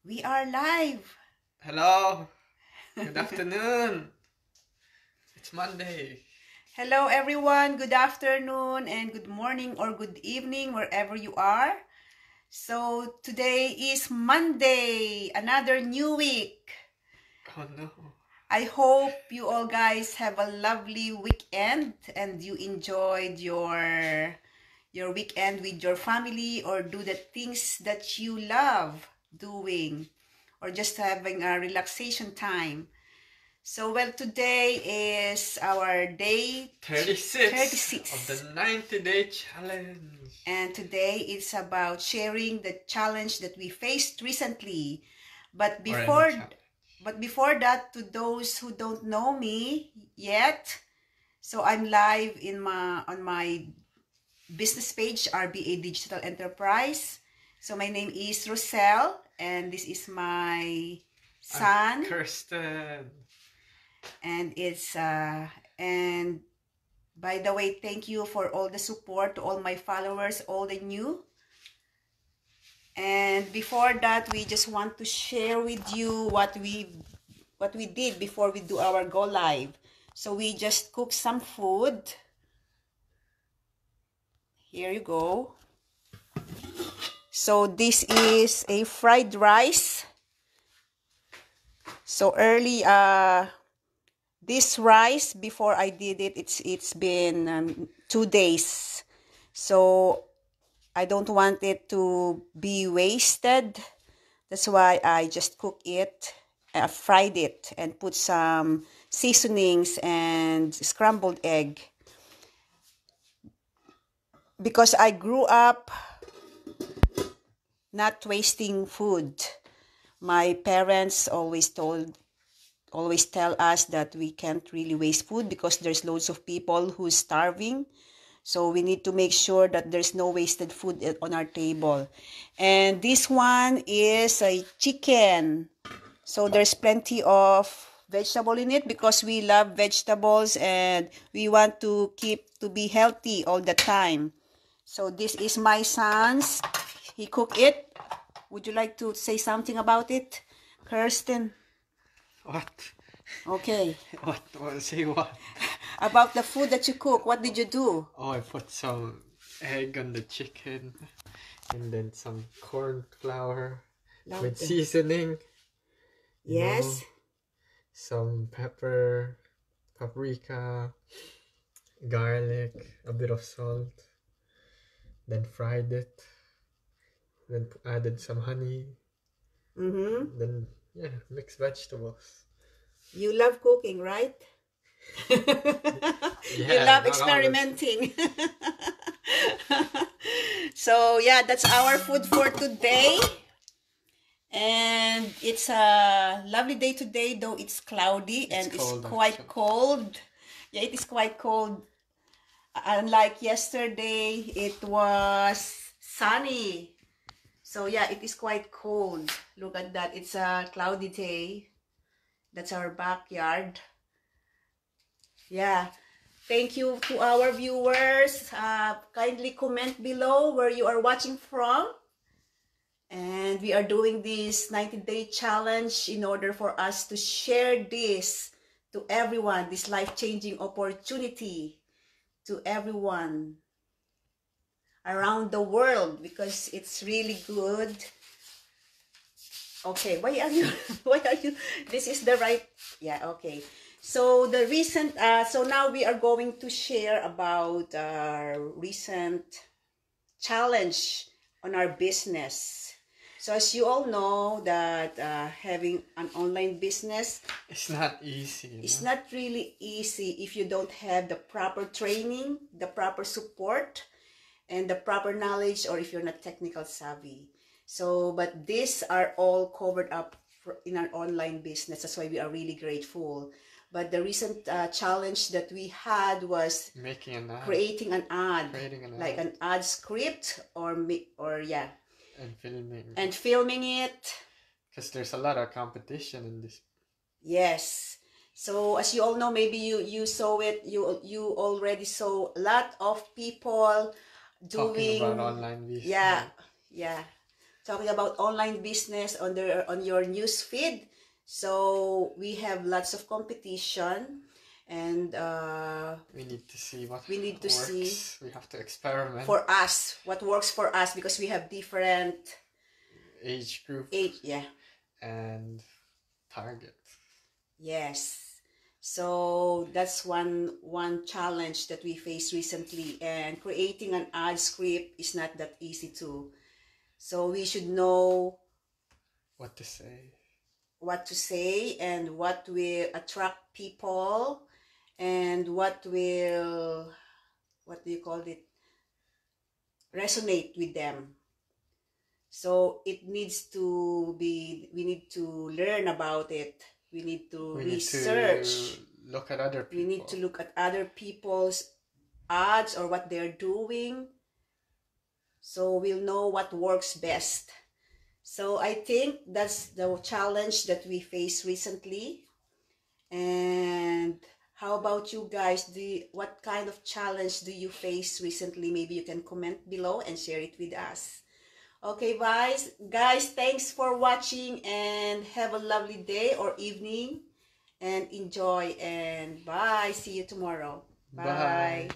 We are live. Hello. Good afternoon. It's Monday. Hello, everyone. Good afternoon and good morning or good evening, wherever you are. So, today is Monday, another new week. Oh no. I hope you all guys have a lovely weekend and you enjoyed your weekend with your family or do the things that you love doing or just having a relaxation time. So, well, today is our day 36 of the 90-day challenge. And today it's about sharing the challenge that we faced recently. But before that, to those who don't know me yet, so I'm live on my business page, RBA Digital Enterprise. So my name is Rosel, and this is my son. I'm Kirsten. And and by the way, thank you for all the support to all my followers, all the new. And before that, we just want to share with you what we did before we do our go live. So we just cooked some food. Here you go. So this is a fried rice. So early, this rice, before I did it, it's been 2 days. So I don't want it to be wasted. That's why I just cook it, fried it, and put some seasonings and scrambled egg. Because I grew up not wasting food. My parents always tell us that we can't really waste food because there's loads of people who's starving. So we need to make sure that there's no wasted food on our table. And this one is a chicken. So there's plenty of vegetable in it because we love vegetables and we want to be healthy all the time. So this is my son's. He cooked it. Would you like to say something about it, Kirsten? What? Okay. What? Say what? About the food that you cook, what did you do? Oh, I put some egg on the chicken and then some corn flour with seasoning. Yes. Some pepper, paprika, garlic, a bit of salt. Then fried it. Then added some honey. Then, mixed vegetables. You love cooking, right? You love experimenting. So, yeah, that's our food for today. And it's a lovely day today, though it's cloudy and it's quite cold. Yeah, it is quite cold. Unlike yesterday, it was sunny. So yeah, it is quite cold. Look at that. It's a cloudy day. That's our backyard. Yeah. Thank you to our viewers. Kindly comment below where you are watching from. And we are doing this 90-day challenge in order for us to share this to everyone, this life-changing opportunity to everyone around the world because it's really good. Okay, why are you this is the right, yeah, okay. So the recent so now we are going to share about our recent challenge on our business. So as you all know that having an online business, it's not easy. It's not really easy if you don't have the proper training, the proper support, and the proper knowledge, or if you're not technical savvy. So, but these are all covered up in our online business. That's why we are really grateful. But the recent challenge that we had was creating an ad, like an ad script and filming it. Because there's a lot of competition in this. Yes. So as you all know, maybe you saw it. You already saw a lot of people talking about online business. Yeah. talking about online business on your news feed. So we have lots of competition, and we need to see what we need to works. see We have to experiment. For us, what works for us, because we have different age group. Yeah. And target. Yes. So that's one challenge that we faced recently, and creating an ad script is not that easy too. So we should know what to say and what will attract people, and what will, what do you call it, resonate with them. So it needs to be, we need to learn about it. We need to research. Look at other people. We need to look at other people's ads or what they're doing, so we'll know what works best. So I think that's the challenge that we faced recently. And how about you guys? What kind of challenge do you face recently? Maybe you can comment below and share it with us. Okay, guys, thanks for watching, and have a lovely day or evening, and enjoy, and bye. See you tomorrow. Bye.